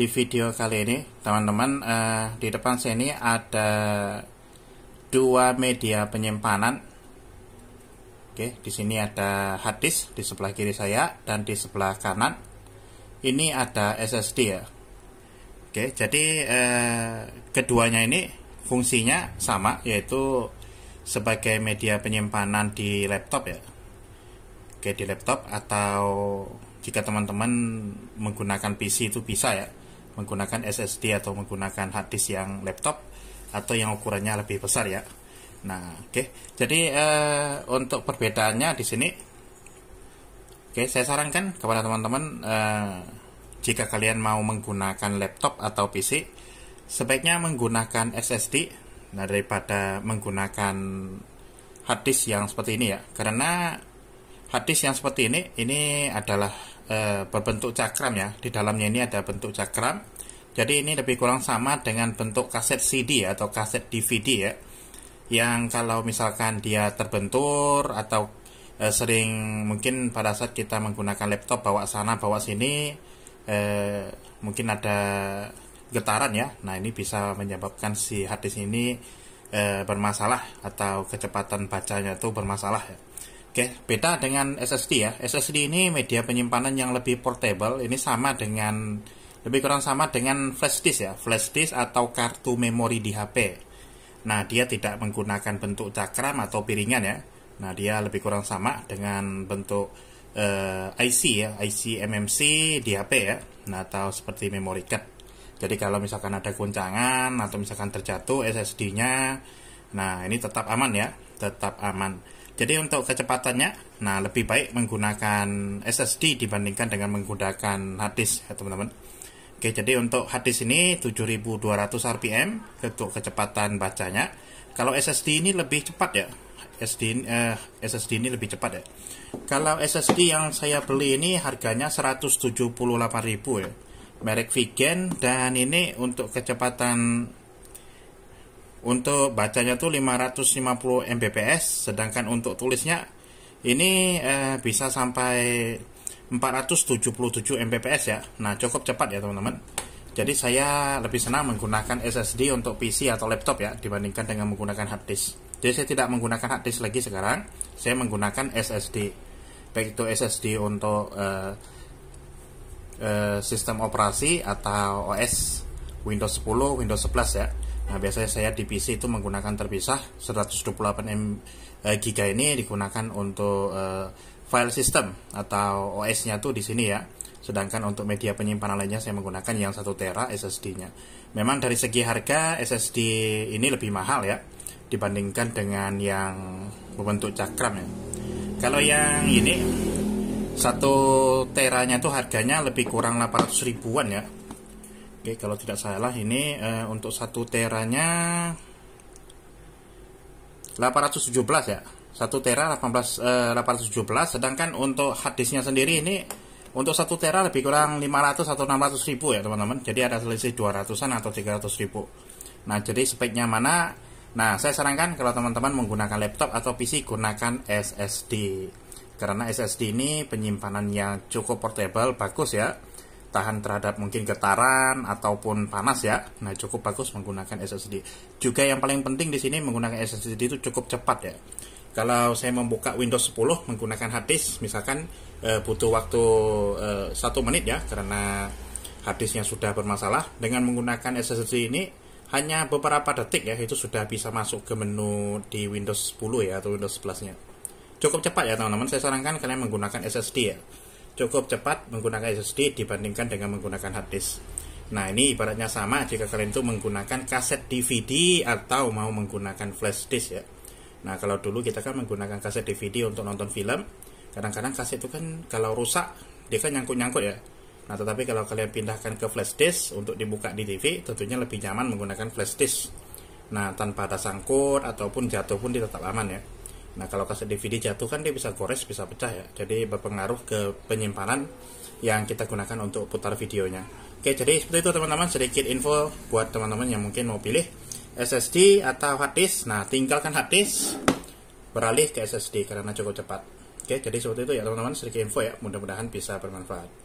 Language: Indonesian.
di video kali ini, teman-teman, di depan saya ini ada dua media penyimpanan. Oke, di sini ada hard disk di sebelah kiri saya dan di sebelah kanan ini ada SSD ya. Oke, jadi keduanya ini fungsinya sama, yaitu sebagai media penyimpanan di laptop ya. Oke, di laptop, atau jika teman-teman menggunakan PC itu bisa ya, menggunakan SSD atau menggunakan hard disk yang laptop atau yang ukurannya lebih besar ya. Nah, oke. Jadi untuk perbedaannya di sini, oke, saya sarankan kepada teman-teman, jika kalian mau menggunakan laptop atau PC, sebaiknya menggunakan SSD, nah, daripada menggunakan hard disk yang seperti ini ya. Karena hard disk yang seperti ini adalah berbentuk cakram ya. Di dalamnya ini ada bentuk cakram. Jadi ini lebih kurang sama dengan bentuk kaset CD atau kaset DVD ya. Yang kalau misalkan dia terbentur atau sering, mungkin pada saat kita menggunakan laptop bawa sana bawa sini, mungkin ada getaran ya. Nah, ini bisa menyebabkan si hard disk ini bermasalah atau kecepatan bacanya itu bermasalah ya. Oke, beda dengan SSD ya. SSD ini media penyimpanan yang lebih portable. Ini sama dengan, lebih kurang sama dengan flash disk ya. Flash disk atau kartu memori di HP. Nah, dia tidak menggunakan bentuk cakram atau piringan ya. Nah, dia lebih kurang sama dengan bentuk IC ya, IC MMC di HP ya. Nah, atau seperti memory card. Jadi kalau misalkan ada goncangan atau misalkan terjatuh SSD-nya, nah ini tetap aman ya, tetap aman. Jadi untuk kecepatannya, nah lebih baik menggunakan SSD dibandingkan dengan menggunakan hard disk ya teman-teman. Oke, jadi untuk hard disk ini 7200 rpm untuk kecepatan bacanya. Kalau SSD ini lebih cepat ya. SSD ini lebih cepat ya. Kalau SSD yang saya beli ini harganya 178.000 ya. Merek Vigen, dan ini untuk kecepatan untuk bacanya tuh 550 Mbps, sedangkan untuk tulisnya ini bisa sampai 477 Mbps ya. Nah, cukup cepat ya teman-teman. Jadi saya lebih senang menggunakan SSD untuk PC atau laptop ya, dibandingkan dengan menggunakan hard disk. Jadi saya tidak menggunakan hard disk lagi sekarang, saya menggunakan SSD. Baik itu SSD untuk sistem operasi atau OS Windows 10, Windows 11 ya. Nah, biasanya saya di PC itu menggunakan terpisah. 128 GB ini digunakan untuk file system atau OS-nya tuh di sini ya. Sedangkan untuk media penyimpanan lainnya saya menggunakan yang 1 tera SSD-nya. Memang dari segi harga SSD ini lebih mahal ya dibandingkan dengan yang berbentuk cakram ya. Kalau yang ini 1 teranya tuh harganya lebih kurang 800 ribuan ya. Oke, kalau tidak salah ini untuk 1 teranya 817 ya. 1 tera 817, sedangkan untuk hard disknya sendiri ini untuk 1 tera lebih kurang 500 atau 600 ribu ya teman-teman. Jadi ada selisih 200-an atau 300 ribu. Nah, jadi speknya mana? Nah, saya sarankan kalau teman-teman menggunakan laptop atau PC, gunakan SSD. Karena SSD ini penyimpanan yang cukup portable, bagus ya. Tahan terhadap mungkin getaran ataupun panas ya. Nah, cukup bagus menggunakan SSD. Juga yang paling penting di sini menggunakan SSD itu cukup cepat ya. Kalau saya membuka Windows 10 menggunakan hard disk, misalkan butuh waktu 1 menit ya, karena hard disknya sudah bermasalah. Dengan menggunakan SSD ini hanya beberapa detik ya, itu sudah bisa masuk ke menu di Windows 10 ya, atau Windows 11-nya. Cukup cepat ya teman-teman. Saya sarankan kalian menggunakan SSD ya. Cukup cepat menggunakan SSD dibandingkan dengan menggunakan hard disk. Nah, ini ibaratnya sama jika kalian itu menggunakan kaset DVD atau mau menggunakan flash disk ya. Nah, kalau dulu kita kan menggunakan kaset DVD untuk nonton film. Kadang-kadang kaset itu kan kalau rusak dia kan nyangkut-nyangkut ya. Nah, tetapi kalau kalian pindahkan ke flash disk untuk dibuka di TV, tentunya lebih nyaman menggunakan flash disk. Nah, tanpa ada sangkut ataupun jatuh pun dia tetap aman ya. Nah, kalau kaset DVD jatuh kan dia bisa gores, bisa pecah ya. Jadi berpengaruh ke penyimpanan yang kita gunakan untuk putar videonya. Oke, jadi seperti itu teman-teman, sedikit info buat teman-teman yang mungkin mau pilih SSD atau hard disk. Nah, tinggalkan hard disk, beralih ke SSD karena cukup cepat. Oke, jadi seperti itu ya teman-teman, sedikit info ya. Mudah-mudahan bisa bermanfaat.